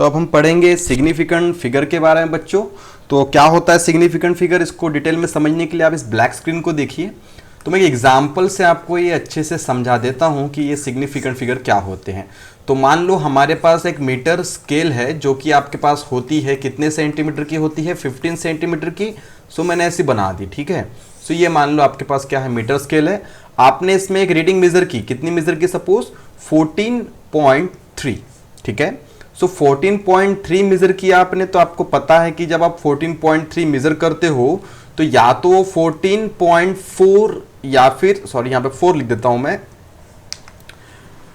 तो अब हम पढ़ेंगे सिग्निफिकेंट फिगर के बारे में बच्चों। तो क्या होता है सिग्निफिकेंट फिगर, इसको डिटेल में समझने के लिए आप इस ब्लैक स्क्रीन को देखिए। तो मैं एग्जाम्पल से आपको ये अच्छे से समझा देता हूँ कि ये सिग्निफिकेंट फिगर क्या होते हैं। तो मान लो हमारे पास एक मीटर स्केल है जो कि आपके पास होती है, कितने सेंटीमीटर की होती है, 15 सेंटीमीटर की। सो मैंने ऐसी बना दी, ठीक है। सो ये मान लो आपके पास क्या है, मीटर स्केल है। आपने इसमें एक रीडिंग मेजर की, कितनी मेजर की, सपोज 14.3, ठीक है। सो 14.3 मेजर किया आपने। तो आपको पता है कि जब आप 14.3 मेजर करते हो तो या तो 14.4 या फिर सॉरी यहाँ पे 4 लिख देता हूं मैं,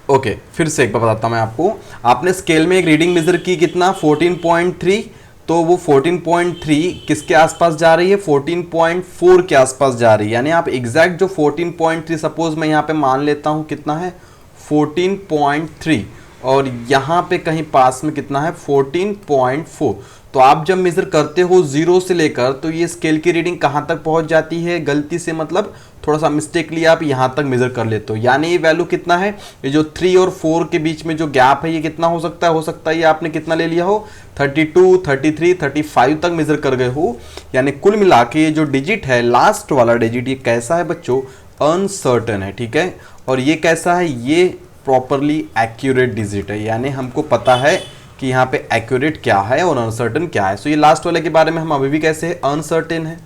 ओके फिर से एक बार बताता हूं मैं आपको। आपने स्केल में एक रीडिंग मेजर की, कितना, 14.3। तो वो 14.3 किसके आसपास जा रही है, 14.4 के आसपास जा रही है। यानी आप एग्जैक्ट जो 14.3, सपोज मैं यहाँ पे मान लेता हूँ कितना है 14.3, और यहाँ पे कहीं पास में कितना है 14.4। तो आप जब मेजर करते हो 0 से लेकर, तो ये स्केल की रीडिंग कहाँ तक पहुँच जाती है, गलती से मतलब थोड़ा सा मिस्टेकली आप यहाँ तक मेजर कर लेते हो। यानी ये वैल्यू कितना है, ये जो 3 और 4 के बीच में जो गैप है ये कितना हो सकता है, ये आपने कितना ले लिया हो, 32, 33, 35 तक मेजर कर गए हो। यानी कुल मिला के ये जो डिजिट है, लास्ट वाला डिजिट, ये कैसा है बच्चों, अनसर्टेन है, ठीक है। और ये कैसा है, ये प्रॉपरली एक्यूरेट डिजिट है। यानी हमको पता है कि यहाँ पे एक्यूरेट क्या है और अनसर्टेन क्या है। सो ये लास्ट वाले के बारे में हम अभी भी कैसे है, अनसर्टेन है,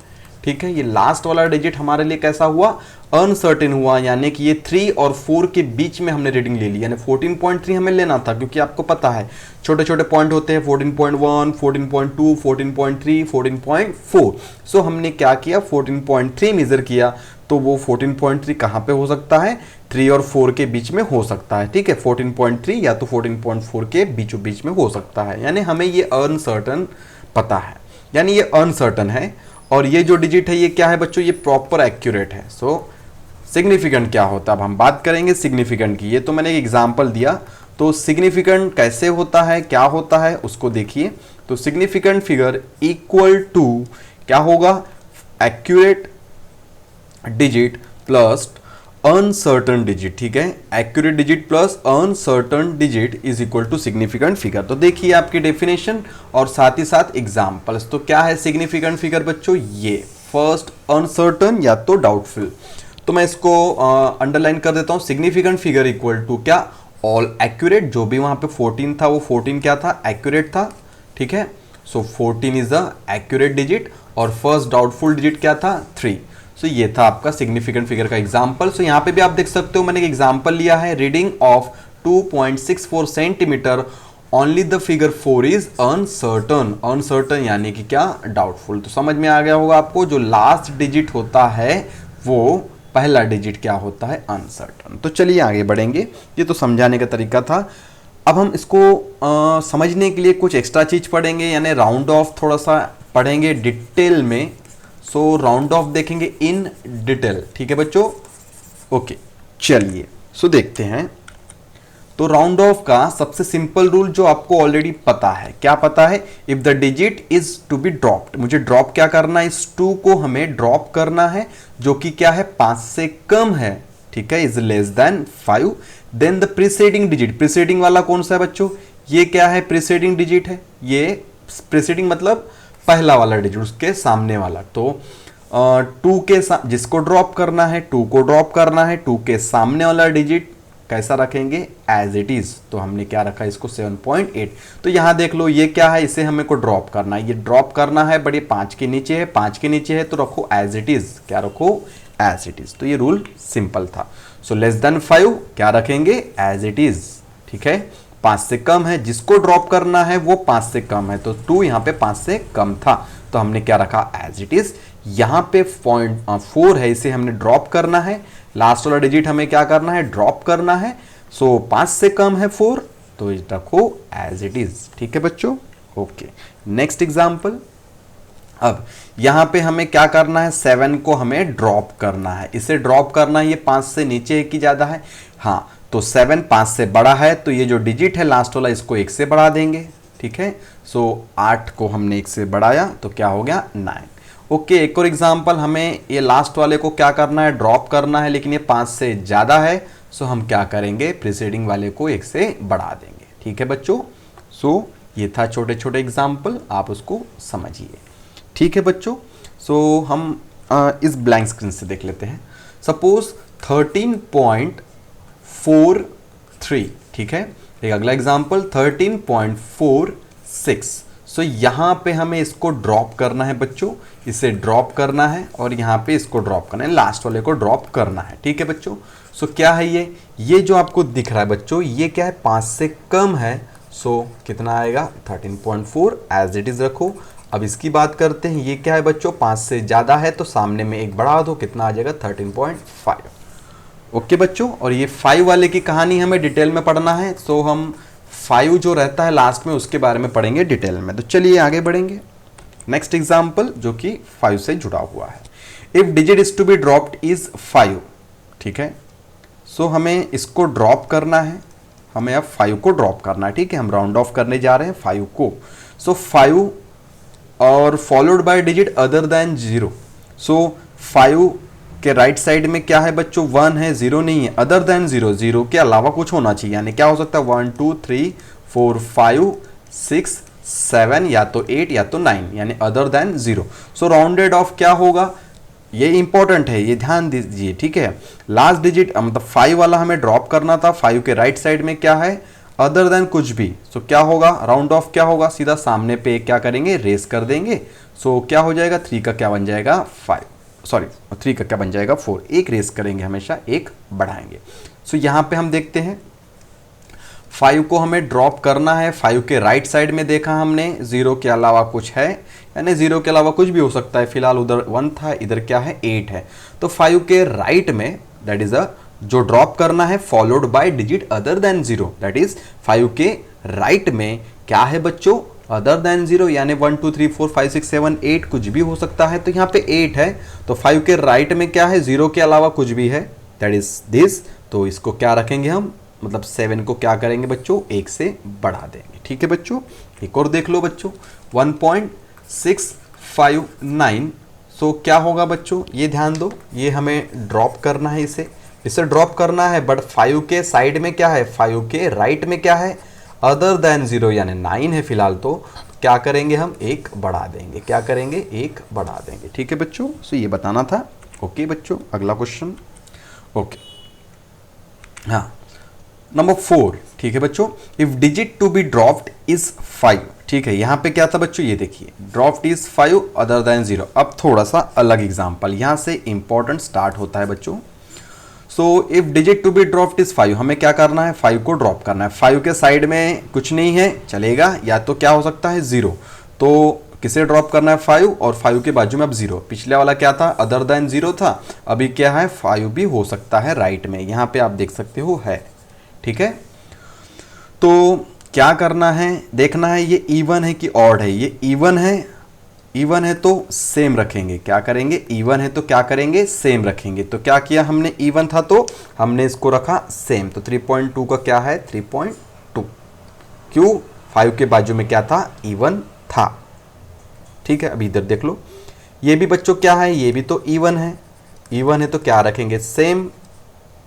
ठीक है। ये लास्ट वाला डिजिट हमारे लिए कैसा हुआ, अनसर्टेन हुआ। यानी कि ये 3 और 4 के बीच में हमने रीडिंग ले ली। यानी 14.3 हमें लेना था, क्योंकि आपको पता है छोटे छोटे पॉइंट होते हैं, 14.1, 14.2, 14.3, 14.4। सो हमने क्या किया, 14.3 मेजर किया। तो वो 14.3 कहाँ पे हो सकता है, 3 और 4 के बीच में हो सकता है, ठीक है। 14.3 या तो 14.4 के बीचों बीच में हो सकता है। यानी हमें ये अनसर्टन पता है, यानी ये अनसर्टन है। और ये जो डिजिट है ये क्या है बच्चों, ये प्रॉपर एक्यूरेट है। सो सिग्निफिकेंट क्या होता है, अब हम बात करेंगे सिग्निफिकेंट की। ये तो मैंने एक एग्जांपल दिया। तो सिग्निफिकेंट कैसे होता है, क्या होता है उसको देखिए। तो सिग्निफिकेंट फिगर इक्वल टू क्या होगा, accurate digit plus uncertain digit, ठीक है। Accurate digit plus uncertain digit is equal to significant figure. तो देखिए आपकी डेफिनेशन और साथ ही साथ एग्जांपल्स। तो क्या है सिग्निफिकेंट फिगर बच्चों, ये फर्स्ट अनसर्टन या तो डाउटफुल। तो मैं इसको अंडरलाइन कर देता हूं। सिग्निफिकेंट फिगर इक्वल टू क्या, ऑल एक्यूरेट। जो भी वहां पे 14 था वो 14 क्या था, एक्यूरेट था, ठीक है। सो 14 इज द एक्यूरेट डिजिट और फर्स्ट डाउटफुल डिजिट क्या था, 3। सो ये था आपका सिग्निफिकेंट फिगर का एग्जांपल। सो यहाँ पे भी आप देख सकते हो मैंने एक एग्जांपल लिया है, reading of 2.64 centimetre, only the figure 4 is uncertain. Uncertain यानी कि क्या, डाउटफुल। तो समझ में आ गया होगा आपको, जो लास्ट डिजिट होता है वो पहला डिजिट क्या होता है, अनसर्टन। तो चलिए आगे बढ़ेंगे, ये तो समझाने का तरीका था। अब हम इसको समझने के लिए कुछ एक्स्ट्रा चीज पढ़ेंगे, यानी राउंड ऑफ थोड़ा सा पढ़ेंगे डिटेल में। सो राउंड ऑफ देखेंगे इन डिटेल, ठीक है बच्चों, ओके। चलिए सो देखते हैं। तो राउंड ऑफ का सबसे सिंपल रूल जो आपको ऑलरेडी पता है, क्या पता है, if the digit is to be dropped, मुझे ड्रॉप क्या करना है, इस 2 को हमें ड्रॉप करना है, जो कि क्या है 5 से कम है, ठीक है, is less than 5। Then the preceding digit, preceding वाला कौन सा है बच्चों, ये क्या है, प्रीसीडिंग डिजिट है। ये प्रीसीडिंग मतलब पहला वाला डिजिट, उसके सामने वाला। तो 2 के जिसको ड्रॉप करना है, 2 को ड्रॉप करना है, 2 के सामने वाला डिजिट कैसा रखेंगे, एज इट इज। तो हमने क्या रखा इसको 7.8। तो यहां देख लो ये क्या है, इसे हमें को ड्रॉप करना है, ये ड्रॉप करना है, बट ये 5 के नीचे है, 5 के नीचे है तो रखो एज इट इज, क्या रखो, एज इट इज। तो ये रूल सिंपल था। सो लेस देन 5 क्या रखेंगे, एज इट इज, ठीक है। 5 से कम है, जिसको ड्रॉप करना है वो 5 से कम है, तो 2 यहाँ पे 5 से कम था, तो हमने क्या रखा, एज इट इज। यहाँ पे 4 है, इसे हमने ड्रॉप करना है, लास्ट वाला डिजिट हमें क्या करना है, ड्रॉप करना है। सो 5 से कम है 4, तो रखो एज इट इज, ठीक है बच्चों, ओके। Next example. अब यहां पे हमें क्या करना है, 7 को हमें ड्रॉप करना है, इसे ड्रॉप करना है, ये 5 से नीचे है कि ज्यादा है, हाँ। तो 7 5 से बड़ा है, तो ये जो डिजिट है लास्ट वाला इसको 1 से बढ़ा देंगे, ठीक है। सो 8 को हमने 1 से बढ़ाया तो क्या हो गया, 9। ओके, एक और एग्जांपल, हमें ये लास्ट वाले को क्या करना है, ड्रॉप करना है, लेकिन ये 5 से ज़्यादा है। सो हम क्या करेंगे, प्रीसीडिंग वाले को 1 से बढ़ा देंगे, ठीक है बच्चों। सो ये था छोटे छोटे एग्जाम्पल, आप उसको समझिए। ठीक है बच्चों, सो हम इस ब्लैंक स्क्रीन से देख लेते हैं। सपोज 13.43, ठीक है। एक अगला एग्जाम्पल 13.46। सो यहाँ पे हमें इसको ड्रॉप करना है बच्चों, इसे ड्रॉप करना है और यहाँ पे इसको ड्रॉप करना है, लास्ट वाले को ड्रॉप करना है। ठीक है बच्चों, सो क्या है ये जो आपको दिख रहा है बच्चों, ये क्या है, 5 से कम है। सो कितना आएगा 13.4 एज इट इज रखो। अब इसकी बात करते हैं, ये क्या है बच्चों, 5 से ज़्यादा है तो सामने में एक बढ़ा दो, कितना आ जाएगा 13.5। ओके बच्चों, और ये 5 वाले की कहानी हमें डिटेल में पढ़ना है, सो हम 5 जो रहता है लास्ट में उसके बारे में पढ़ेंगे डिटेल में। तो चलिए आगे बढ़ेंगे। नेक्स्ट एग्जाम्पल जो कि 5 से जुड़ा हुआ है। If digit is to be dropped is 5, ठीक है। सो हमें इसको ड्रॉप करना है, हमें अब 5 को ड्रॉप करना है। ठीक है, हम राउंड ऑफ करने जा रहे हैं 5 को। सो 5 और followed by digit other than 0। सो 5 के राइट साइड में क्या है बच्चों, 1 है, 0 नहीं है। अदर देन 0, 0 के अलावा कुछ होना चाहिए, यानी क्या हो सकता है 1 2 3 4 5 6 7 या तो 8 या तो 9, यानी अदर देन 0। सो राउंडेड ऑफ क्या होगा, ये इंपॉर्टेंट है, ये ध्यान दीजिए। ठीक है, लास्ट डिजिट मतलब 5 वाला हमें ड्रॉप करना था, 5 के राइट साइड में क्या है, अदर देन कुछ भी। सो क्या होगा, राउंड ऑफ क्या होगा, सीधा सामने पे क्या करेंगे, रेस कर देंगे। सो क्या हो जाएगा, 3 का क्या बन जाएगा 5, सॉरी 3 का क्या बन जाएगा 4। एक रेस करेंगे हमेशा, एक बढ़ाएंगे। सो यहाँ पे हम देखते हैं 5 को हमें ड्रॉप करना है। 5 के राइट साइड में देखा हमने 0 के अलावा कुछ है, यानी 0 के अलावा कुछ भी हो सकता है। फिलहाल उधर 1 था, इधर क्या है 8 है। तो 5 के राइट में दैट इज जो ड्रॉप करना है followed by digit other than 0, that is 5 के राइट में क्या है बच्चों, अदर देन 0, यानी 1 2 3 4 5 6 7 8 कुछ भी हो सकता है। तो यहाँ पे 8 है, तो 5 के राइट में क्या है, 0 के अलावा कुछ भी है, दैट इज दिस। तो इसको क्या रखेंगे हम, मतलब 7 को क्या करेंगे बच्चों, 1 से बढ़ा देंगे। ठीक है बच्चों, एक और देख लो बच्चों 1.659। सो क्या होगा बच्चों, ये ध्यान दो, ये हमें ड्रॉप करना है, इसे ड्रॉप करना है। बट 5 के साइड में क्या है, 5 के राइट में क्या है, अदर देन 0 यानी 9 है फिलहाल। तो क्या करेंगे हम, एक बढ़ा देंगे, क्या करेंगे, एक बढ़ा देंगे। ठीक है बच्चों, सो ये बताना था। ओके बच्चों, अगला क्वेश्चन। ओके, हाँ नंबर 4, ठीक है बच्चों। If digit to be dropped is 5, ठीक है। यहां पे क्या था बच्चों, ये देखिए ड्रॉप्ड इज 5 अदर देन 0। अब थोड़ा सा अलग एग्जांपल, यहां से इंपॉर्टेंट स्टार्ट होता है बच्चों। So if digit to be dropped is 5, हमें क्या करना है, 5 को ड्रॉप करना है। 5 के साइड में कुछ नहीं है, चलेगा, या तो क्या हो सकता है 0। तो किसे ड्रॉप करना है, 5, और 5 के बाजू में अब 0। पिछले वाला क्या था, अदर देन 0 था, अभी क्या है 5 भी हो सकता है राइट में, यहां पे आप देख सकते हो है। ठीक है, तो क्या करना है, देखना है ये इवन है कि ऑड है। ये इवन है, इवन है तो सेम रखेंगे, क्या करेंगे, इवन है तो क्या करेंगे, सेम रखेंगे। तो क्या किया हमने, इवन था तो हमने इसको रखा सेम। तो 3.2 का क्या है 3.2, क्यों, 5 के बाजू में क्या था, इवन था। ठीक है, अभी इधर देख लो, ये भी बच्चों क्या है, ये भी तो इवन है, इवन है तो क्या रखेंगे, सेम।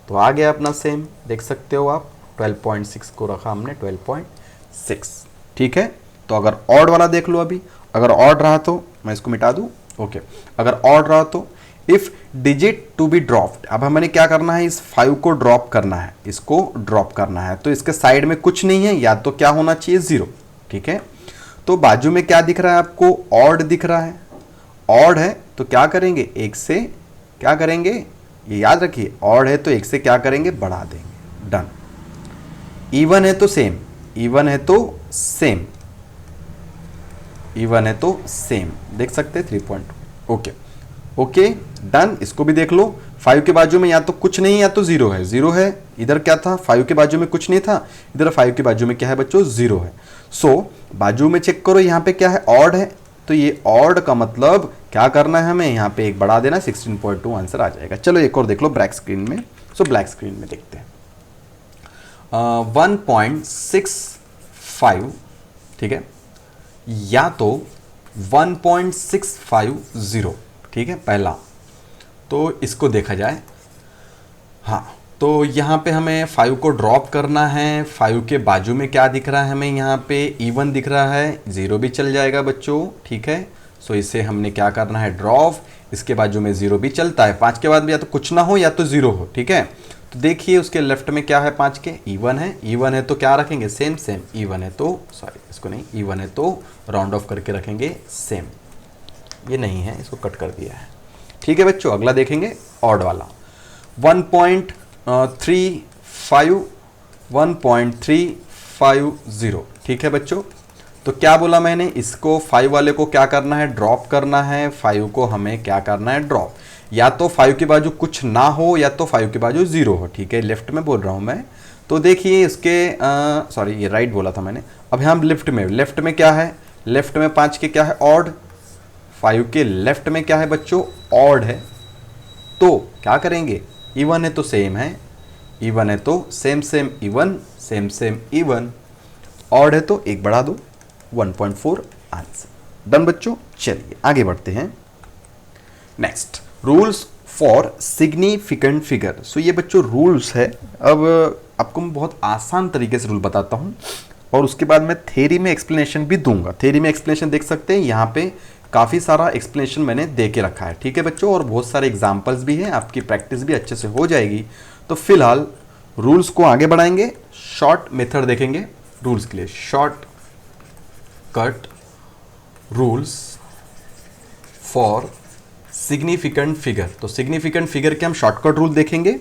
तो आ गया अपना सेम, देख सकते हो आप, 12.6 को रखा हमने 12.6। ठीक है, तो अगर ऑड वाला देख लो, अभी अगर ऑड रहा तो मैं इसको मिटा दूं। ओके, अगर ऑड रहा तो if digit to be dropped, अब हमें क्या करना है, इस 5 को ड्रॉप करना है, इसको ड्रॉप करना है। तो इसके साइड में कुछ नहीं है, या तो क्या होना चाहिए 0। ठीक है, तो बाजू में क्या दिख रहा है आपको, ऑड दिख रहा है। ऑड है तो क्या करेंगे, 1 से क्या करेंगे, ये याद रखिए, ऑड है तो 1 से क्या करेंगे, बढ़ा देंगे, डन। इवन है तो सेम, इवन है तो सेम, इवन है तो सेम, देख सकते हैं 3.2। Okay okay, done. इसको भी देख लो, 5 के बाजू में या तो कुछ नहीं या तो 0 है, 0 है। इधर क्या था, 5 के बाजू में कुछ नहीं था, इधर 5 के बाजू में क्या है बच्चों, 0 है। सो बाजू में चेक करो, यहाँ पे क्या है, ऑड है। तो ये ऑड का मतलब क्या करना है हमें, यहाँ पे एक बढ़ा देना, 16.2 आंसर आ जाएगा। चलो एक और देख लो ब्लैक स्क्रीन में। सो ब्लैक स्क्रीन में देखते हैं 1.65, ठीक है, या तो 1.650, ठीक है, पहला। तो इसको देखा जाए, हाँ तो यहाँ पे हमें 5 को ड्रॉप करना है। 5 के बाजू में क्या दिख रहा है हमें, यहाँ पे इवन दिख रहा है, 0 भी चल जाएगा बच्चों, ठीक है। सो इसे हमने क्या करना है, ड्रॉप। इसके बाजू में 0 भी चलता है, 5 के बाद भी या तो कुछ ना हो या तो 0 हो, ठीक है। तो देखिए उसके लेफ्ट में क्या है, 5 के इवन है। इवन है तो क्या रखेंगे, सेम सेम। इवन है तो सॉरी इसको नहीं, इवन है तो राउंड ऑफ करके रखेंगे सेम। ये नहीं है, इसको कट कर दिया है, ठीक है बच्चों। अगला देखेंगे ऑड वाला, 1.35 1.350, ठीक है बच्चों। तो क्या बोला मैंने, इसको 5 वाले को क्या करना है, ड्रॉप करना है। 5 को हमें क्या करना है, ड्रॉप। या तो 5 के बाजू कुछ ना हो या तो 5 के बाजू 0 हो, ठीक है। लेफ्ट में बोल रहा हूं मैं। तो देखिए इसके सॉरी ये राइट बोला था मैंने। अब हम लेफ्ट में क्या है, लेफ्ट में 5 के क्या है, ऑड। 5 के लेफ्ट में क्या है बच्चों, ऑड है। तो क्या करेंगे, इवन है तो सेम है, इवन है तो same same even, same same even. Odd है तो एक बढ़ा दो, 1.4 आंसर। डन बच्चों। चलिए आगे बढ़ते हैं। Next, rules for significant figure. So ये बच्चों रूल्स है। अब आपको मैं बहुत आसान तरीके से रूल बताता हूं और उसके बाद मैं थ्योरी में एक्सप्लेनेशन भी दूंगा। थ्योरी में एक्सप्लेनेशन देख सकते हैं, यहाँ पे काफ़ी सारा एक्सप्लेनेशन मैंने दे के रखा है, ठीक है बच्चों। और बहुत सारे एग्जाम्पल्स भी हैं, आपकी प्रैक्टिस भी अच्छे से हो जाएगी। तो फिलहाल रूल्स को आगे बढ़ाएंगे, शॉर्ट मेथड देखेंगे रूल्स के लिए। Short cut rules for significant figure. तो सिग्निफिकेंट फिगर के हम शॉर्टकट रूल देखेंगे।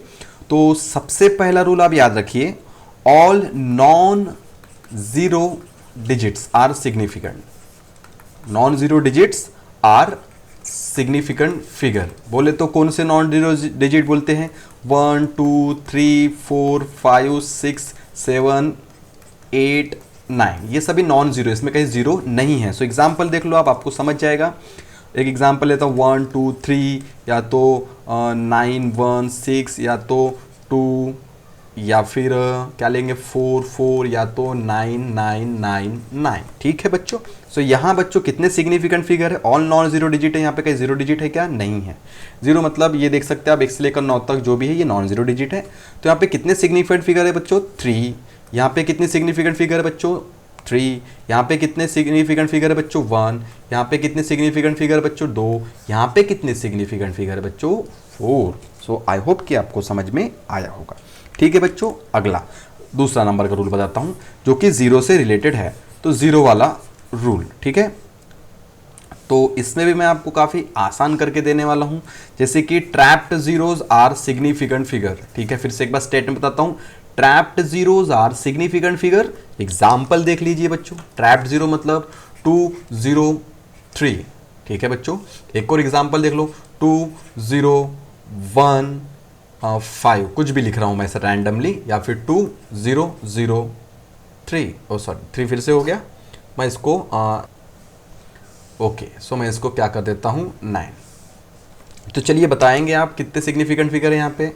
तो सबसे पहला रूल आप याद रखिए, all non zero digits are significant. Non zero digits are significant figure. बोले तो कौन से नॉन जीरो डिजिट बोलते हैं, 1 2 3 4 5 6 7 8 9, ये सभी नॉन जीरो, इसमें कहीं जीरो नहीं है। सो एग्जाम्पल देख लो आप, आपको समझ जाएगा। एक एग्जाम्पल लेता हूँ 1 2 3, या तो 9 1 6, या तो 2, या फिर क्या लेंगे 4 4, या तो 9 9 9 9, ठीक है बच्चों। सो यहाँ बच्चों कितने सिग्निफिकेंट फिगर है, ऑल नॉन जीरो डिजिट है। यहाँ पे कहीं जीरो डिजिट है क्या, नहीं है। जीरो मतलब ये देख सकते हैं आप, 1 से लेकर 9 तक जो भी है ये नॉन जीरो डिजिट है। तो यहाँ पे कितने सिग्निफिकेंट फिगर है बच्चों, 3। यहाँ पे कितने सिग्निफिकेंट फिगर है बच्चों, 3। यहाँ पे कितने सिग्निफिकेंट फिगर है बच्चों, 1। यहाँ पे कितने सिग्निफिकेंट फिगर है बच्चों, 2। यहाँ पे कितने सिग्निफिकेंट फिगर है बच्चों, 4। सो आई होप कि आपको समझ में आया होगा, ठीक है बच्चों। अगला दूसरा नंबर का रूल बताता हूँ जो कि 0 से रिलेटेड है। तो 0 वाला रूल, ठीक है। तो इसमें भी मैं आपको काफ़ी आसान करके देने वाला हूँ, जैसे कि trapped zeros are significant figure, ठीक है। फिर से एक बार स्टेटमेंट बताता हूँ, trapped zeros are significant figure. Example देख लीजिए बच्चों, ट्रैप्ड जीरो मतलब 2 0 3, ठीक है बच्चों। एक और एग्जाम्पल देख लो, 2 0 1 5, कुछ भी लिख रहा हूं मैं ऐसा रैंडमली, या फिर 2 0 0 3, ओ सॉरी 3 फिर से हो गया। मैं इसको ओके, सो मैं इसको क्या कर देता हूं 9। तो चलिए बताएंगे आप कितने सिग्निफिकेंट फिगर है यहाँ पे।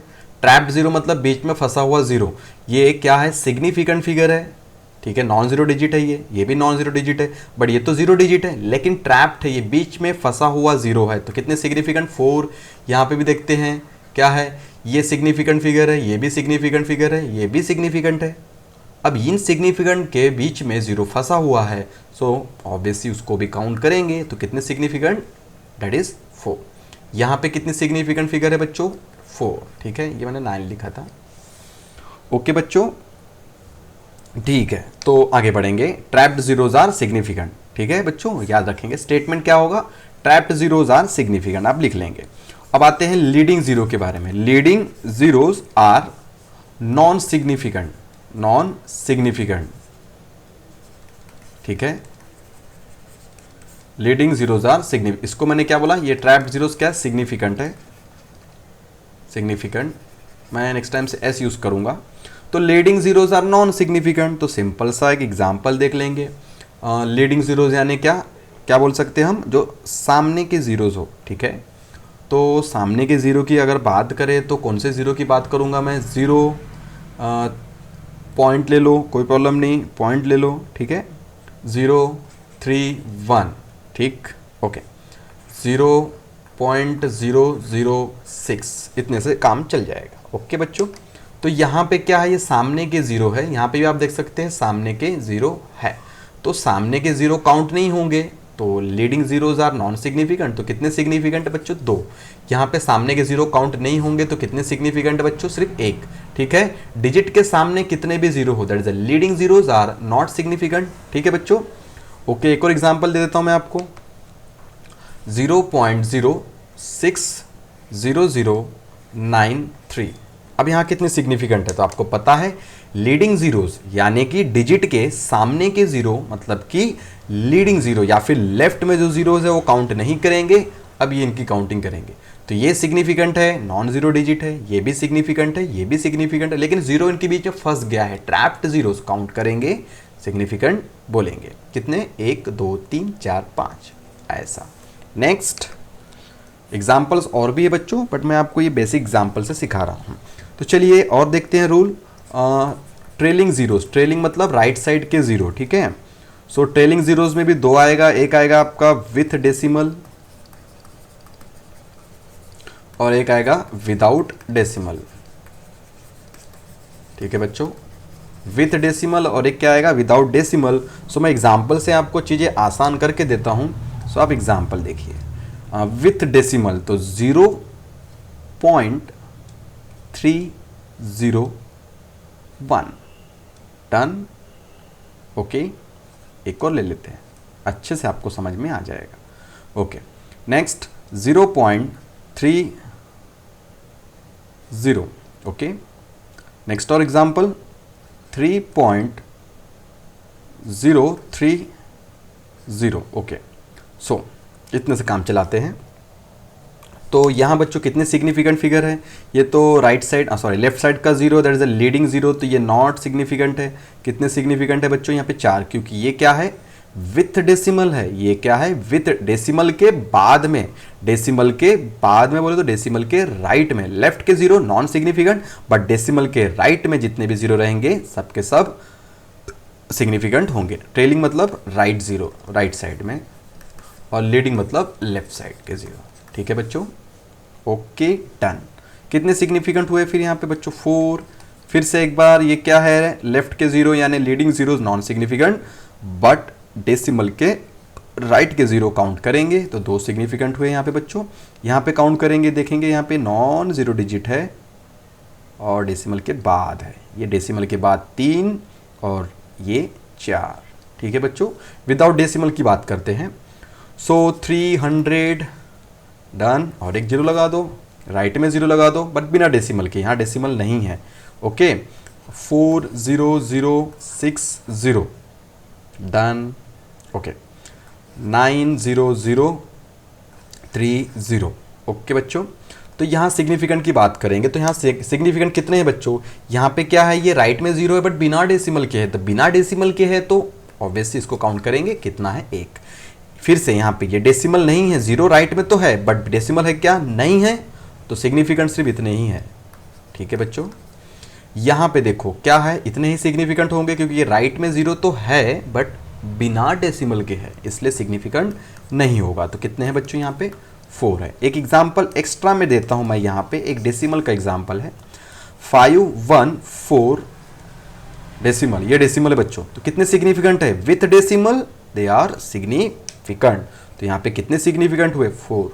ट्रैप्ड जीरो मतलब बीच में फंसा हुआ जीरो, ये क्या है, सिग्निफिकेंट फिगर है, ठीक है। नॉन जीरो डिजिट है, ये भी नॉन जीरो डिजिट है, बट ये तो जीरो डिजिट है, लेकिन ट्रैप्ड है, ये बीच में फंसा हुआ जीरो है। तो कितने सिग्निफिकेंट, 4। यहाँ पे भी देखते हैं क्या है, ये सिग्निफिकेंट फिगर है, ये भी सिग्निफिकेंट फिगर है, ये भी सिग्निफिकेंट है। अब इन सिग्निफिकेंट के बीच में जीरो फंसा हुआ है, सो ऑब्वियसली उसको भी काउंट करेंगे। तो कितने सिग्निफिकेंट, दैट इज 4। यहाँ पे कितने सिग्निफिकेंट फिगर है बच्चों, 4, ठीक है। ये मैंने 9 लिखा था, ओके बच्चों, ठीक है। तो आगे बढ़ेंगे, ट्रैप्ड जीरोज आर सिग्निफिकेंट, ठीक है बच्चों। याद रखेंगे स्टेटमेंट क्या होगा, ट्रैप्ड जीरोज आर सिग्निफिकेंट, आप लिख लेंगे। अब आते हैं लीडिंग जीरो के बारे में। Leading zeros are non significant, non significant, ठीक है। लीडिंग जीरोज आर सिग्निफिकेंट, इसको मैंने क्या बोला, ये ट्रैप्ड जीरोज क्या सिग्निफिकेंट है, सिग्निफिकेंट। मैं नेक्स्ट टाइम से एस यूज करूंगा। तो leading zeros are non significant, तो सिंपल सा एक एग्जांपल देख लेंगे। लीडिंग जीरोज यानी क्या, क्या बोल सकते हैं हम, जो सामने के जीरोज हो, ठीक है। तो सामने के जीरो की अगर बात करें तो कौन से जीरो की बात करूंगा मैं, 0 पॉइंट ले लो, कोई प्रॉब्लम नहीं, पॉइंट ले लो, ठीक है। 0 3 1, ठीक, ओके। 0.006, इतने से काम चल जाएगा, ओके बच्चों। तो यहाँ पे क्या है, ये सामने के जीरो है, यहाँ पे भी आप देख सकते हैं सामने के जीरो है, तो सामने के जीरो काउंट नहीं होंगे, तो leading zeros are non significant. तो कितने सिग्निफिकेंट है बच्चों, 2। यहाँ पे सामने के जीरो काउंट नहीं होंगे तो कितने सिग्निफिकेंट है बच्चों, सिर्फ 1। ठीक है, डिजिट के सामने कितने भी जीरो हो, that is leading zeros are not significant. ठीक है बच्चों, ओके। एक और एग्जांपल दे देता हूं मैं आपको, 0.060093। अब यहाँ कितने सिग्निफिकेंट है, तो आपको पता है लीडिंग जीरोज यानी कि डिजिट के सामने के जीरो, मतलब कि लीडिंग जीरो या फिर लेफ्ट में जो जीरोज है वो काउंट नहीं करेंगे, अब ये इनकी काउंटिंग करेंगे। तो ये सिग्निफिकेंट है, नॉन जीरो डिजिट है, ये भी सिग्निफिकेंट है, ये भी सिग्निफिकेंट है, लेकिन जीरो इनके बीच में फंस गया है, ट्रैप्ड जीरोस काउंट करेंगे, सिग्निफिकेंट बोलेंगे। कितने, 1 2 3 4 5 ऐसा। नेक्स्ट एग्जाम्पल्स और भी है बच्चों, बट मैं आपको ये बेसिक एग्जाम्पल से सिखा रहा हूँ। तो चलिए और देखते हैं रूल। ट्रेलिंग जीरोस, ट्रेलिंग मतलब राइट साइड के जीरो। ठीक है, सो ट्रेलिंग जीरोस में भी 2 आएगा, एक आएगा आपका विथ डेसिमल और एक आएगा विदाउट डेसिमल। ठीक है बच्चों, विथ डेसिमल और एक क्या आएगा, विदाउट डेसिमल। सो मैं एग्जाम्पल से आपको चीज़ें आसान करके देता हूँ, सो आप एग्जाम्पल देखिए। विथ डेसिमल तो 0.301 टन। ओके, एक और ले लेते हैं, अच्छे से आपको समझ में आ जाएगा। Okay, next 0.30। ओके, नेक्स्ट और एग्जाम्पल 3.030। ओके, सो इतने से काम चलाते हैं। तो यहाँ बच्चों कितने सिग्निफिकेंट फिगर है, ये तो right side sorry left side का zero, that is a leading zero, तो ये नॉट सिग्निफिकेंट है। कितने सिग्निफिकेंट है बच्चों, यहाँ पे 4, क्योंकि ये क्या है, विथ डेसिमल है। ये क्या है, विथ डेसिमल के बाद में, डेसिमल के बाद में बोले तो डेसिमल के राइट में। लेफ्ट के zero non significant, but decimal के राइट में जितने भी जीरो रहेंगे सबके सब सिग्निफिकेंट होंगे। ट्रेलिंग मतलब राइट जीरो राइट साइड में, और लीडिंग मतलब लेफ्ट साइड के जीरो। ठीक है बच्चों, ओके डन। कितने सिग्निफिकेंट हुए फिर यहाँ पे बच्चों, 4। फिर से एक बार, ये क्या है, लेफ्ट के जीरो यानी leading zero non significant, but decimal के राइट के जीरो काउंट करेंगे तो 2 सिग्निफिकेंट हुए यहाँ पे बच्चों। यहाँ पे काउंट करेंगे, देखेंगे यहाँ पे नॉन जीरो डिजिट है और डेसिमल के बाद है, ये डेसिमल के बाद 3 और ये 4। ठीक है बच्चों, विदाउट डेसिमल की बात करते हैं। सो 300 डन, और एक जीरो लगा दो, राइट में जीरो लगा दो, बट बिना डेसिमल के, यहाँ डेसिमल नहीं है। Okay, 40060 done. ओके, 90030। ओके बच्चों, तो यहाँ सिग्निफिकेंट की बात करेंगे, तो यहाँ सिग्निफिकेंट कितने हैं बच्चों, यहाँ पे क्या है, ये राइट में जीरो है बट बिना डेसिमल के है, तो बिना डेसिमल के है तो ऑब्वियसली इसको काउंट करेंगे, कितना है, 1। फिर से यहाँ पे ये डेसिमल नहीं है, जीरो राइट में तो है बट डेसिमल है क्या, नहीं है, तो सिग्निफिकेंट सिर्फ इतने ही है। ठीक है बच्चों, यहाँ पे देखो क्या है, इतने ही सिग्निफिकेंट होंगे क्योंकि ये राइट में जीरो तो है बट बिना डेसिमल के है, इसलिए सिग्निफिकेंट नहीं होगा। तो कितने हैं बच्चों, यहाँ पे 4 है। एक एग्जाम्पल एक्स्ट्रा में देता हूं मैं, यहाँ पे एक डेसिमल का एग्जाम्पल है, 514 डेसिमल, ये डेसिमल है बच्चों, तो कितने सिग्निफिकेंट है, with decimal they are significant. तो यहाँ पे कितने सिग्निफिकेंट हुए, 4,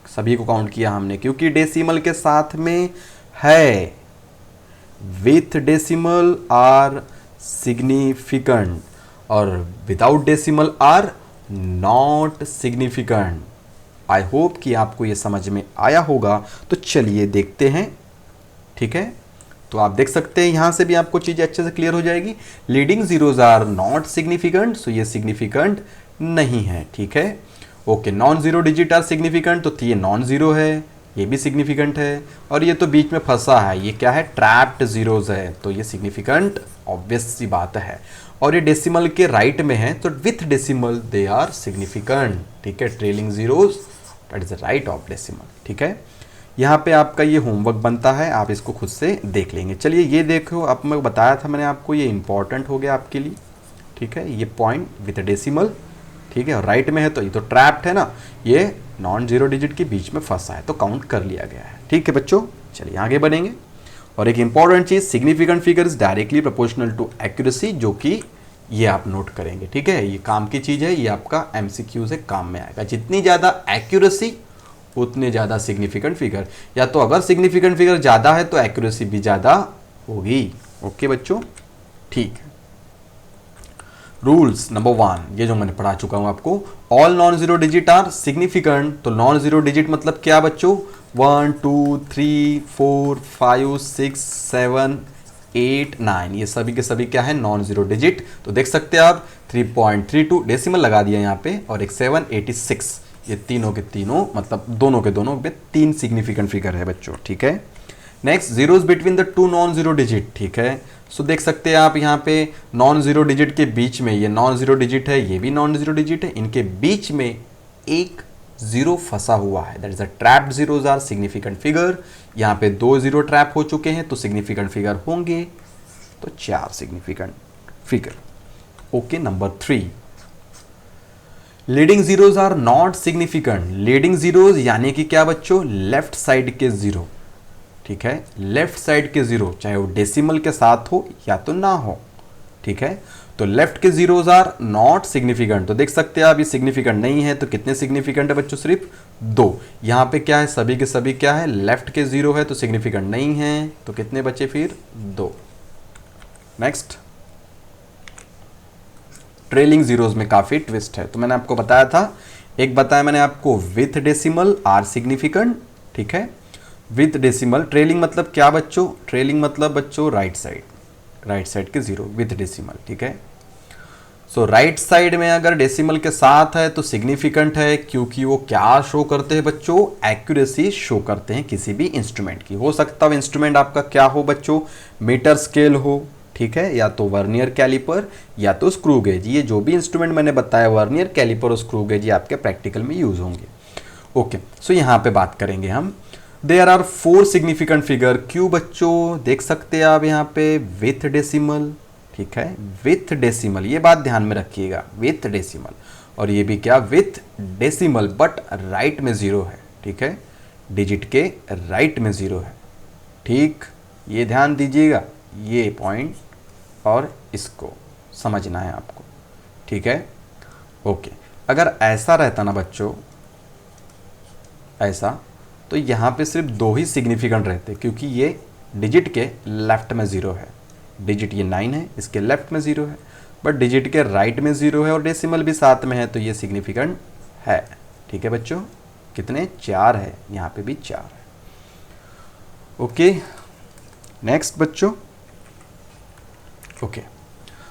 सभी को काउंट किया हमने क्योंकि डेसिमल के साथ में है, विथ डेसिमल आर सिग्निफिकेंट और without decimal are not significant. I hope कि आपको ये समझ में आया होगा। तो चलिए देखते हैं। ठीक है, तो आप देख सकते हैं यहाँ से भी आपको चीज़ें अच्छे से क्लियर हो जाएगी। Leading zeros are not significant, so ये सिग्निफिकेंट नहीं है। ठीक है, okay, non zero digit are significant, तो ये नॉन जीरो है, ये भी सिग्निफिकेंट है, और ये तो बीच में फंसा है, ये क्या है, ट्रैप्ड जीरोज है, तो ये सिग्निफिकेंट ऑब्वियस सी बात है। और ये डेसिमल के राइट में है तो with decimal they are significant. ठीक है, trailing zeros that is right of decimal. ठीक है, यहाँ पे आपका ये होमवर्क बनता है, आप इसको खुद से देख लेंगे। चलिए ये देखो, अब मैं बताया था मैंने आपको, ये इंपॉर्टेंट हो गया आपके लिए। ठीक है, ये पॉइंट विथ डेसिमल, ठीक है, और राइट में है तो ये तो ट्रैप्ड है ना, ये नॉन जीरो डिजिट के बीच में फंसा है तो काउंट कर लिया गया है। ठीक है बच्चों, चलिए आगे बढ़ेंगे। और एक इंपॉर्टेंट चीज, significant figure is directly proportional to accuracy, जो कि ये आप नोट करेंगे, ठीक है। ये काम की चीज है, ये आपका एमसीक्यू से काम में आएगा। जितनी ज्यादा एक्यूरेसी उतने ज्यादा सिग्निफिकेंट फिगर, या तो अगर सिग्निफिकेंट फिगर ज्यादा है तो एक्यूरेसी भी ज्यादा होगी। ओके बच्चों, ठीक है। रूल्स नंबर 1, ये जो मैंने पढ़ा चुका हूं आपको, all non zero digit are significant. तो नॉन जीरो डिजिट मतलब क्या बच्चों, 1 2 3 4 5 6 7 8 9, ये सभी के सभी क्या है, नॉन जीरो डिजिट। तो देख सकते हैं आप 3.32 डेसिमल लगा दिया यहाँ पे, और एक 786, ये तीनों के तीनों मतलब दोनों के दोनों पे 3 सिग्निफिकेंट फिगर है बच्चों, ठीक है। Next, zeros between the 2 non zero digit, ठीक है। सो देख सकते हैं आप यहाँ पे नॉन जीरो डिजिट के बीच में, ये नॉन जीरो डिजिट है, ये भी नॉन जीरो डिजिट है, इनके बीच में एक जीरो फंसा हुआ है, that is a trapped zeros are significant figure. यहाँ पे 2 जीरो ट्रैप हो चुके हैं तो सिग्निफिकेंट फिगर होंगे तो 4 significant figure. Okay, number 3, leading zeros are not significant. Leading zeros यानी कि क्या बच्चों, लेफ्ट साइड के जीरो, ठीक है। लेफ्ट साइड के जीरो चाहे वो डेसिमल के साथ हो या तो ना हो, ठीक है। तो लेफ्ट के जीरोस आर नॉट सिग्निफिकेंट। तो देख सकते हैं आप ये सिग्निफिकेंट नहीं है, तो कितने सिग्निफिकेंट है बच्चों, सिर्फ 2। यहां पे क्या है, सभी के सभी क्या है, लेफ्ट के जीरो है तो सिग्निफिकेंट नहीं है, तो कितने बचे फिर, 2। नेक्स्ट, ट्रेलिंग जीरोस में काफी ट्विस्ट है। तो मैंने आपको बताया था, एक बताया मैंने आपको विथ डेसिमल आर सिग्निफिकेंट, ठीक है, विथ डेसिमल। ट्रेलिंग मतलब क्या बच्चों, ट्रेलिंग मतलब बच्चों राइट साइड के जीरो विथ डेसिमल, ठीक है। सो राइट साइड में अगर डेसिमल के साथ है तो सिग्निफिकेंट है, क्योंकि वो क्या शो करते हैं बच्चों, एक्यूरेसी शो करते हैं किसी भी इंस्ट्रूमेंट की। हो सकता है इंस्ट्रूमेंट आपका क्या हो बच्चों, मीटर स्केल हो, ठीक है, या तो वर्नियर कैलिपर या तो स्क्रू गेज। ये जो भी इंस्ट्रूमेंट मैंने बताया, वर्नियर कैलिपर और स्क्रू गेज, ये आपके प्रैक्टिकल में यूज होंगे। ओके, सो यहाँ पे बात करेंगे हम, देयर आर 4 सिग्निफिकेंट फिगर। क्यों बच्चों, देख सकते हैं आप यहाँ पे विथ डेसिमल, ठीक है, विथ डेसिमल, ये बात ध्यान में रखिएगा, विथ डेसिमल। और ये भी क्या, विथ डेसिमल बट राइट में जीरो है, ठीक है, डिजिट के राइट में जीरो है, ठीक, ये ध्यान दीजिएगा, ये पॉइंट और इसको समझना है आपको, ठीक है। ओके, अगर ऐसा रहता ना बच्चों, ऐसा, तो यहाँ पे सिर्फ 2 ही सिग्निफिकेंट रहते, क्योंकि ये डिजिट के लेफ्ट में जीरो है, डिजिट ये 9 है, इसके लेफ्ट में जीरो है, बट डिजिट के राइट में जीरो है और डेसिमल भी साथ में है, तो ये सिग्निफिकेंट है, ठीक है बच्चों। कितने, 4 है, यहाँ पे भी 4 है। ओके, नेक्स्ट बच्चों। ओके,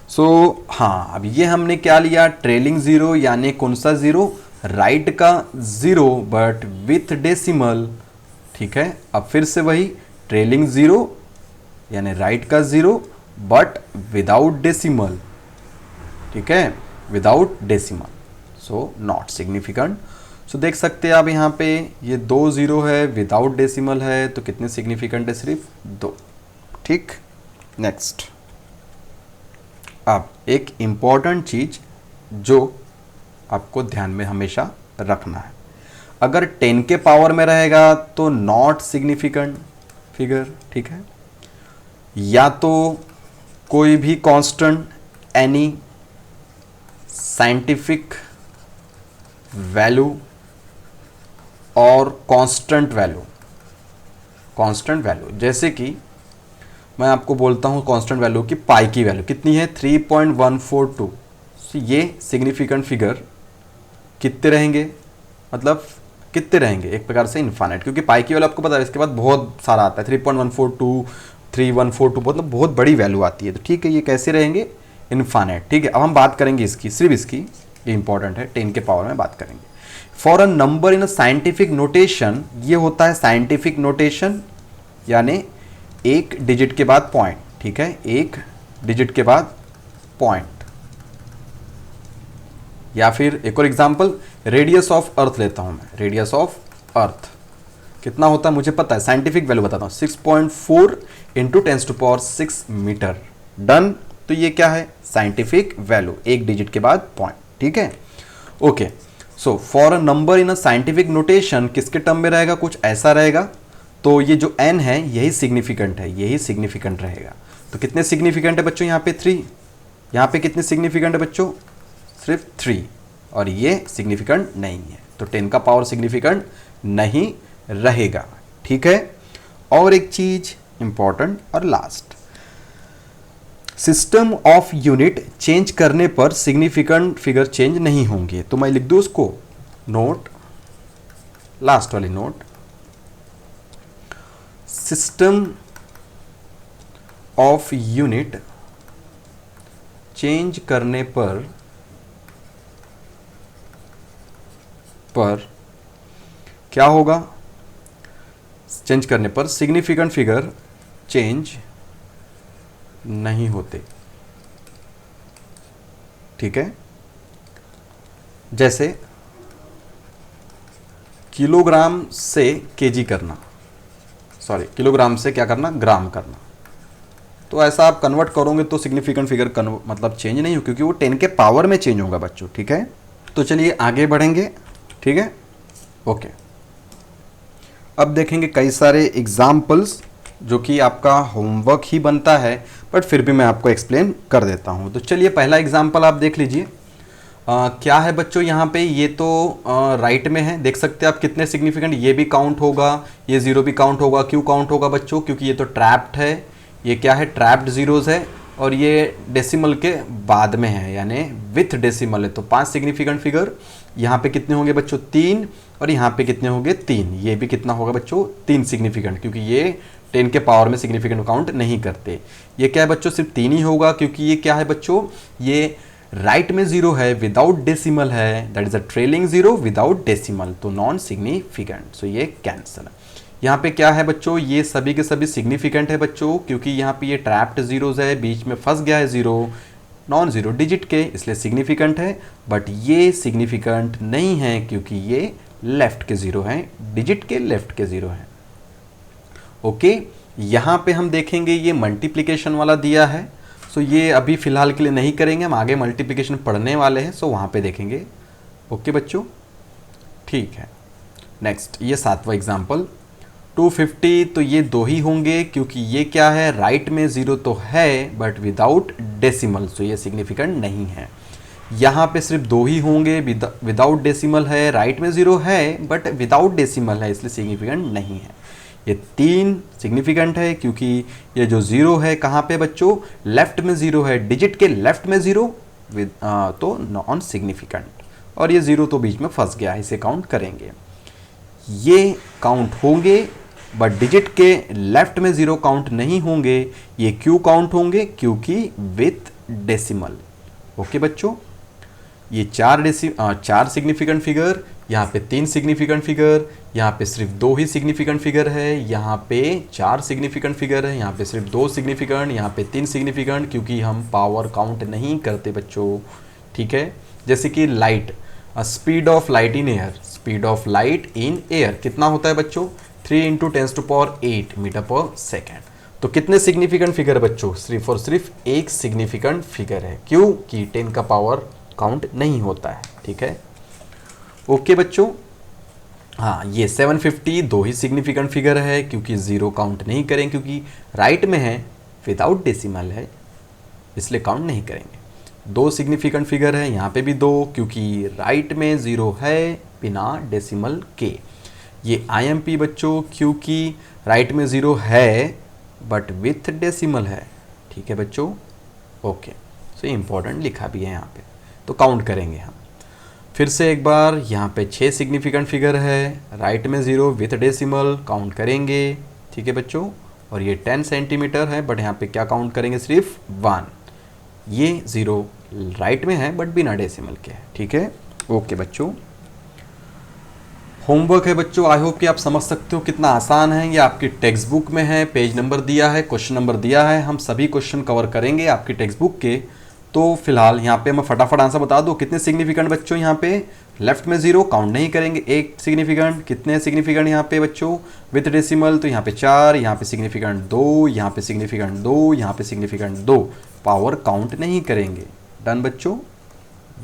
सो हाँ, अब ये हमने क्या लिया, ट्रेलिंग जीरो यानी कौन सा जीरो, राइट का जीरो बट विथ डेसिमल, ठीक है। अब फिर से वही ट्रेलिंग जीरो यानी राइट का जीरो बट विदाउट डेसिमल, ठीक है, without decimal, so not significant. So देख सकते हैं आप यहाँ पे ये 2 जीरो है, विदाउट डेसिमल है, तो कितने सिग्निफिकेंट है, सिर्फ 2, ठीक। नेक्स्ट, अब एक इंपॉर्टेंट चीज जो आपको ध्यान में हमेशा रखना है, अगर 10 के पावर में रहेगा तो नॉट सिग्निफिकेंट फिगर, ठीक है, या तो कोई भी कांस्टेंट, एनी साइंटिफिक वैल्यू और कांस्टेंट वैल्यू, जैसे कि मैं आपको बोलता हूं कांस्टेंट वैल्यू की पाई की वैल्यू कितनी है, 3.142। तो ये सिग्निफिकेंट फिगर कितने रहेंगे, मतलब कितने रहेंगे, एक प्रकार से इन्फानेट, क्योंकि पाई की वैल्यू आपको पता है, इसके बाद बहुत सारा आता है, 3.142 3142, मतलब बहुत बड़ी वैल्यू आती है, तो ठीक है, ये कैसे रहेंगे, इन्फानेट, ठीक है। अब हम बात करेंगे इसकी, सिर्फ इसकी, ये इंपॉर्टेंट है, 10 के पावर में बात करेंगे। For a number in a scientific notation, ये होता है साइंटिफिक नोटेशन, यानी एक डिजिट के बाद पॉइंट, ठीक है, एक डिजिट के बाद पॉइंट, या फिर एक और एग्जांपल, रेडियस ऑफ अर्थ लेता हूं मैं, रेडियस ऑफ अर्थ कितना होता है मुझे पता है, साइंटिफिक वैल्यू बताता हूं, 6.4 इंटू 10⁶ मीटर, डन। तो ये क्या है, साइंटिफिक वैल्यू, एक डिजिट के बाद पॉइंट, ठीक है। Okay, so for a number in a scientific notation किसके टर्म में रहेगा, कुछ ऐसा रहेगा, तो ये जो n है यही सिग्निफिकेंट है, यही सिग्निफिकेंट रहेगा। तो कितने सिग्निफिकेंट है बच्चों यहाँ पे 3, यहाँ पे कितने सिग्निफिकेंट है बच्चों सिर्फ 3, और ये सिग्निफिकेंट नहीं है, तो 10 का पावर सिग्निफिकेंट नहीं रहेगा। ठीक है। और एक चीज इंपॉर्टेंट और last, system of unit change करने पर सिग्निफिकेंट फिगर चेंज नहीं होंगे। तो मैं लिख दूं उसको नोट, लास्ट वाली note, system of unit change करने पर क्या होगा, चेंज करने पर सिग्निफिकेंट फिगर चेंज नहीं होते। ठीक है। जैसे किलोग्राम से केजी करना, सॉरी किलोग्राम से क्या करना, ग्राम करना, तो ऐसा आप कन्वर्ट करोगे तो सिग्निफिकेंट फिगर मतलब चेंज नहीं हो, क्योंकि वो 10 के पावर में चेंज होगा बच्चों। ठीक है। तो चलिए आगे बढ़ेंगे। ठीक है। ओके, अब देखेंगे कई सारे एग्जाम्पल्स जो कि आपका होमवर्क ही बनता है, बट फिर भी मैं आपको एक्सप्लेन कर देता हूं। तो चलिए पहला एग्जाम्पल आप देख लीजिए। क्या है बच्चों यहाँ पे, ये तो राइट में है, देख सकते हैं आप कितने सिग्निफिकेंट, ये भी काउंट होगा, ये जीरो भी काउंट होगा। क्यों काउंट होगा बच्चों, क्योंकि ये तो ट्रैप्ड है, ये क्या है ट्रैप्ड जीरोज है, और ये डेसिमल के बाद में है यानी विथ डेसिमल है। तो 5 सिग्निफिकेंट फिगर, यहाँ पे कितने होंगे बच्चों 3, और यहाँ पे कितने होंगे 3, ये भी कितना होगा बच्चों 3 सिग्निफिकेंट, क्योंकि ये 10 के पावर में सिग्निफिकेंट काउंट नहीं करते। ये क्या है बच्चों सिर्फ 3 ही होगा, क्योंकि ये क्या है बच्चों, ये राइट में जीरो है, विदाउट डेसिमल है, that is a trailing zero without decimal, तो नॉन सिग्निफिकेंट, सो ये कैंसल है। यहाँ पे क्या है बच्चों, ये सभी के सभी सिग्निफिकेंट है बच्चों, क्योंकि यहाँ पे ये ट्रैप्ड जीरोज है, बीच में फंस गया है जीरो, नॉन जीरो डिजिट के, इसलिए सिग्निफिकेंट है। बट ये सिग्निफिकेंट नहीं है क्योंकि ये लेफ्ट के जीरो हैं, डिजिट के लेफ्ट के जीरो हैं। ओके, यहाँ पे हम देखेंगे ये मल्टीप्लिकेशन वाला दिया है, सो ये अभी फिलहाल के लिए नहीं करेंगे, हम आगे मल्टीप्लिकेशन पढ़ने वाले हैं, सो वहाँ पे देखेंगे। ओके बच्चों, ठीक है। नेक्स्ट ये 7वां एग्जाम्पल 250, तो ये 2 ही होंगे, क्योंकि ये क्या है राइट में जीरो तो है बट विदाउट डेसिमल, सो ये सिग्निफिकेंट नहीं है। यहाँ पे सिर्फ 2 ही होंगे, विदाउट डेसिमल है, राइट में जीरो है बट विदाउट डेसिमल है, इसलिए सिग्निफिकेंट नहीं है। ये 3 सिग्निफिकेंट है, क्योंकि ये जो जीरो है कहाँ पे बच्चों, लेफ्ट में जीरो है, डिजिट के लेफ्ट में जीरो, तो नॉन सिग्निफिकेंट, और ये जीरो तो बीच में फंस गया है, इसे काउंट करेंगे। ये काउंट होंगे बट डिजिट के लेफ्ट में जीरो काउंट नहीं होंगे। ये क्यों काउंट होंगे, क्योंकि विथ डेसिमल। ओके बच्चों, ये 4 सिग्निफिकेंट फिगर, यहाँ पे 3 सिग्निफिकेंट फिगर, यहाँ पे सिर्फ 2 ही सिग्निफिकेंट फिगर है, यहाँ पे 4 सिग्निफिकेंट फिगर है, यहाँ पे सिर्फ 2 सिग्निफिकेंट, यहाँ पे 3 सिग्निफिकेंट, क्योंकि हम पावर काउंट नहीं करते बच्चों। ठीक है। जैसे कि light, speed of light in air, speed of light in air कितना होता है बच्चों, 3 × 10⁸ मीटर पर सेकेंड। तो कितने सिग्निफिकेंट फिगर है बच्चों, सिर्फ और सिर्फ एक सिग्निफिकेंट फिगर है, क्यों कि 10 का पावर काउंट नहीं होता है। ठीक है। ओके बच्चों, हाँ ये 750 2 ही सिग्निफिकेंट फिगर है, क्योंकि जीरो काउंट नहीं करें, क्योंकि राइट में है, विदाउट डेसिमल है, इसलिए काउंट नहीं करेंगे। 2 सिग्निफिकेंट फिगर है, यहाँ पे भी 2, क्योंकि राइट में जीरो है बिना डेसिमल के। ये IMP बच्चों, क्योंकि राइट में जीरो है बट विथ डेसिमल है। ठीक है बच्चों। ओके, सो इम्पोर्टेंट लिखा भी है यहाँ पे, तो काउंट करेंगे हम फिर से एक बार। यहाँ पे 6 सिग्निफिकेंट फिगर है, राइट में जीरो विथ डेसिमल, काउंट करेंगे। ठीक है बच्चों, और ये 10 सेंटीमीटर है, बट यहाँ पे क्या काउंट करेंगे, सिर्फ 1। ये जीरो राइट में है बट बिना डेसिमल के है। ठीक है। ओके बच्चों, होमवर्क है बच्चों, आई होप कि आप समझ सकते हो कितना आसान है। ये आपकी टेक्स्ट बुक में है, पेज नंबर दिया है, क्वेश्चन नंबर दिया है, हम सभी क्वेश्चन कवर करेंगे आपकी टेक्स्ट बुक के। तो फिलहाल यहाँ पे मैं फटाफट आंसर बता दूँ, कितने सिग्निफिकेंट बच्चों, यहाँ पे लेफ्ट में जीरो काउंट नहीं करेंगे, 1 सिग्निफिकेंट, कितने सिग्निफिकेंट यहाँ पे बच्चों विथ डेसिमल, तो यहाँ पे 4, यहाँ पे सिग्निफिकेंट 2, यहाँ पे सिग्निफिकेंट 2, यहाँ पे सिग्निफिकेंट 2, पावर काउंट नहीं करेंगे। डन बच्चों।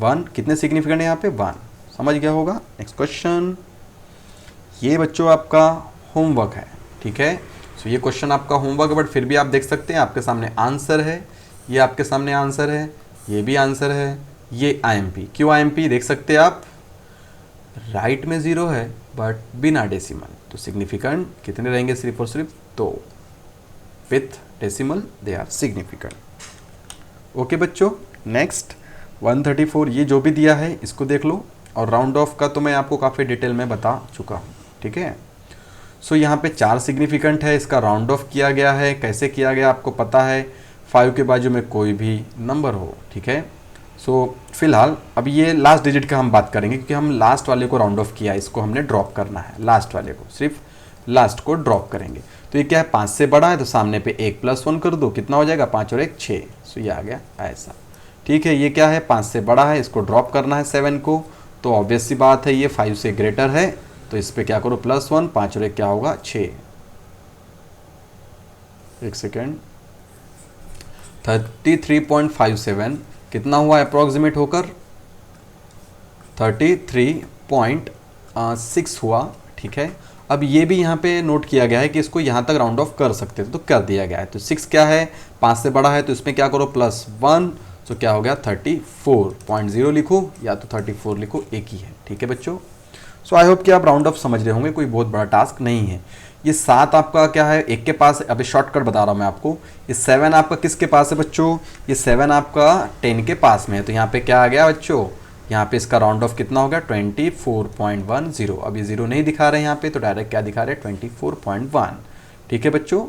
1 कितने सिग्निफिकेंट है यहाँ पे, 1, समझ गया होगा। नेक्स्ट क्वेश्चन, ये बच्चों आपका होमवर्क है। ठीक है। सो ये क्वेश्चन आपका होमवर्क, बट फिर भी आप देख सकते हैं आपके सामने आंसर है, ये आपके सामने आंसर है, ये भी आंसर है, ये IMP। क्यों IMP देख सकते हैं आप, राइट में 0 है बट बिना डेसिमल, तो सिग्निफिकेंट कितने रहेंगे, सिर्फ और सिर्फ 2, with decimal they are significant. Okay बच्चों, नेक्स्ट 134, ये जो भी दिया है इसको देख लो, और राउंड ऑफ का तो मैं आपको काफ़ी डिटेल में बता चुका हूँ, ठीक है। सो यहाँ पे 4 सिग्निफिकेंट है, इसका राउंड ऑफ किया गया है, कैसे किया गया आपको पता है, 5 के बाजू में कोई भी नंबर हो, ठीक है। सो फिलहाल अब ये लास्ट डिजिट का हम बात करेंगे, क्योंकि हम लास्ट वाले को राउंड ऑफ किया, इसको हमने ड्रॉप करना है, लास्ट वाले को, सिर्फ लास्ट को ड्रॉप करेंगे। तो ये क्या है, 5 से बड़ा है, तो सामने पे 1 + 1 कर दो, कितना हो जाएगा, 5 और 1 6। सो ये आ गया ऐसा, ठीक है। ये क्या है, 5 से बड़ा है, इसको ड्रॉप करना है 7 को, तो ऑब्वियस सी बात है ये 5 से ग्रेटर है, तो इस पे क्या करो, +1, 5 और 1 क्या होगा, 6। एक सेकेंड, 33.57 कितना हुआ अप्रोक्सीमेट होकर, 33.6 हुआ, ठीक है। अब ये भी यहाँ पे नोट किया गया है कि इसको यहाँ तक राउंड ऑफ कर सकते थे, तो कर दिया गया है। तो 6 क्या है, 5 से बड़ा है, तो इसमें क्या करो, +1, तो क्या हो गया 34.0 लिखो, या तो 34 लिखो, एक ही है, ठीक है बच्चों। सो आई होप कि आप राउंड ऑफ समझ रहे होंगे, कोई बहुत बड़ा टास्क नहीं है। ये 7 आपका क्या है, 1 के पास, अभी शॉर्टकट बता रहा हूँ मैं आपको। ये 7 आपका किसके पास है बच्चों, ये 7 आपका 10 के पास में है, तो यहाँ पे क्या आ गया बच्चों, यहाँ पे इसका राउंड ऑफ कितना हो गया, 24.10। अब ये 0 नहीं दिखा रहे हैं यहाँ पे, तो डायरेक्ट क्या दिखा रहे हैं, 24.1, ठीक है बच्चों।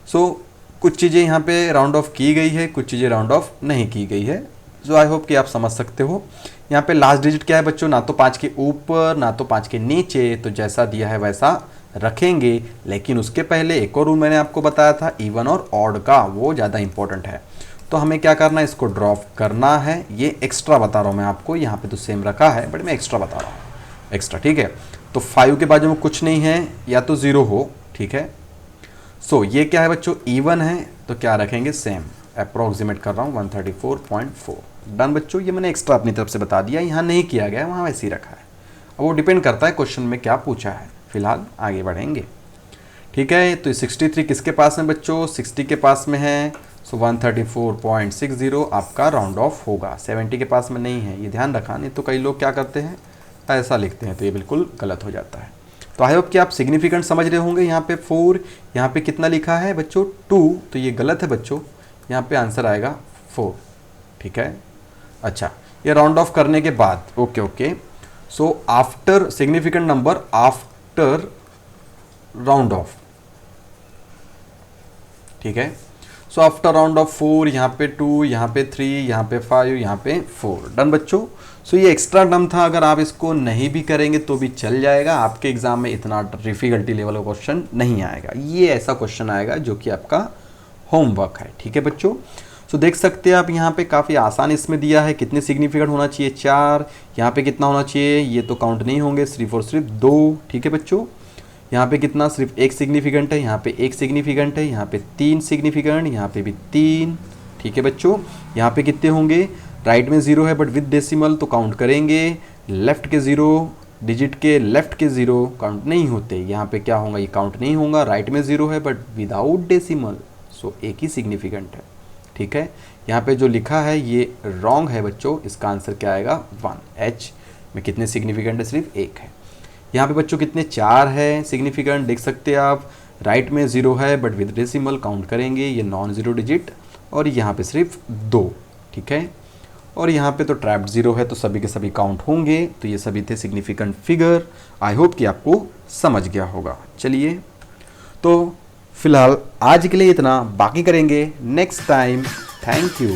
सो कुछ चीज़ें यहाँ पे राउंड ऑफ की गई है, कुछ चीज़ें राउंड ऑफ नहीं की गई है, जो आई होप कि आप समझ सकते हो। यहाँ पे लास्ट डिजिट क्या है बच्चों, ना तो 5 के ऊपर ना तो 5 के नीचे, तो जैसा दिया है वैसा रखेंगे। लेकिन उसके पहले एक और रूल मैंने आपको बताया था, इवन और ऑड का, वो ज़्यादा इंपॉर्टेंट है। तो हमें क्या करना है, इसको ड्रॉप करना है। ये एक्स्ट्रा बता रहा हूँ मैं आपको, यहाँ पे तो सेम रखा है बट मैं एक्स्ट्रा बता रहा हूँ, एक्स्ट्रा, ठीक है। तो 5 के बाजू में कुछ नहीं है, या तो 0 हो, ठीक है। सो ये क्या है बच्चों, इवन है, तो क्या रखेंगे, सेम, अप्रोक्सीमेट कर रहा हूँ 134.4। डन बच्चों, ये मैंने एक्स्ट्रा अपनी तरफ से बता दिया, यहाँ नहीं किया गया, वहाँ वैसे ही रखा है। अब वो डिपेंड करता है क्वेश्चन में क्या पूछा है। फिलहाल आगे बढ़ेंगे, ठीक है। तो 63 किसके पास में बच्चों, 60 के पास में है, सो 134.60 आपका राउंड ऑफ होगा। 70 के पास में नहीं है, ये ध्यान रखा, नहीं तो कई लोग क्या करते हैं, ऐसा लिखते हैं, तो ये बिल्कुल गलत हो जाता है। तो आई होप कि आप सिग्निफिकेंट समझ रहे होंगे। यहाँ पे 4, यहाँ पे कितना लिखा है बच्चों, 2, तो ये गलत है बच्चों, यहाँ पे आंसर आएगा 4, ठीक है। अच्छा, ये राउंड ऑफ करने के बाद, okay, so after significant number after round of, ठीक है। सो आफ्टर राउंड ऑफ 4, यहाँ पे 2, यहाँ पे 3, यहाँ पे 5, यहाँ पे 4। डन बच्चों। सो ये एक्स्ट्रा टर्म था, अगर आप इसको नहीं भी करेंगे तो भी चल जाएगा, आपके एग्जाम में इतना डिफिकल्टी लेवल का क्वेश्चन नहीं आएगा। ये ऐसा क्वेश्चन आएगा जो कि आपका होमवर्क है, ठीक है बच्चों। सो देख सकते हैं आप यहाँ पे काफ़ी आसान इसमें दिया है, कितने सिग्निफिकेंट होना चाहिए, 4, यहाँ पे कितना होना चाहिए, ये तो काउंट नहीं होंगे, सिर्फ और सिर्फ 2, ठीक है बच्चों। यहाँ पे कितना, सिर्फ 1 सिग्निफिकेंट है, यहाँ पे 1 सिग्निफिकेंट है, यहाँ पे 3 सिग्निफिकेंट, यहाँ पे भी 3, ठीक है बच्चों। यहाँ पे कितने होंगे, राइट में 0 है बट विद डेसिमल, तो काउंट करेंगे। लेफ्ट के 0, डिजिट के लेफ्ट के 0 काउंट नहीं होते, यहाँ पे क्या होगा, ये काउंट नहीं होगा। राइट में 0 है but without decimal, so 1 he significant है, ठीक है। यहाँ पे जो लिखा है ये रॉन्ग है बच्चों, इसका आंसर क्या आएगा, 1। H में कितने सिग्निफिकेंट है, सिर्फ 1 है। यहाँ पे बच्चों कितने, 4 है सिग्निफिकेंट, देख सकते हैं आप। राइट में 0 है बट विद डेसिमल, काउंट करेंगे, ये नॉन ज़ीरो डिजिट, और यहाँ पे सिर्फ 2, ठीक है। और यहाँ पे तो ट्रैप्ड 0 है, तो सभी के सभी काउंट होंगे, तो ये सभी थे सिग्निफिकेंट फिगर। आई होप कि आपको समझ गया होगा। चलिए, तो फिलहाल आज के लिए इतना, बाकी करेंगे नेक्स्ट टाइम। Thank you.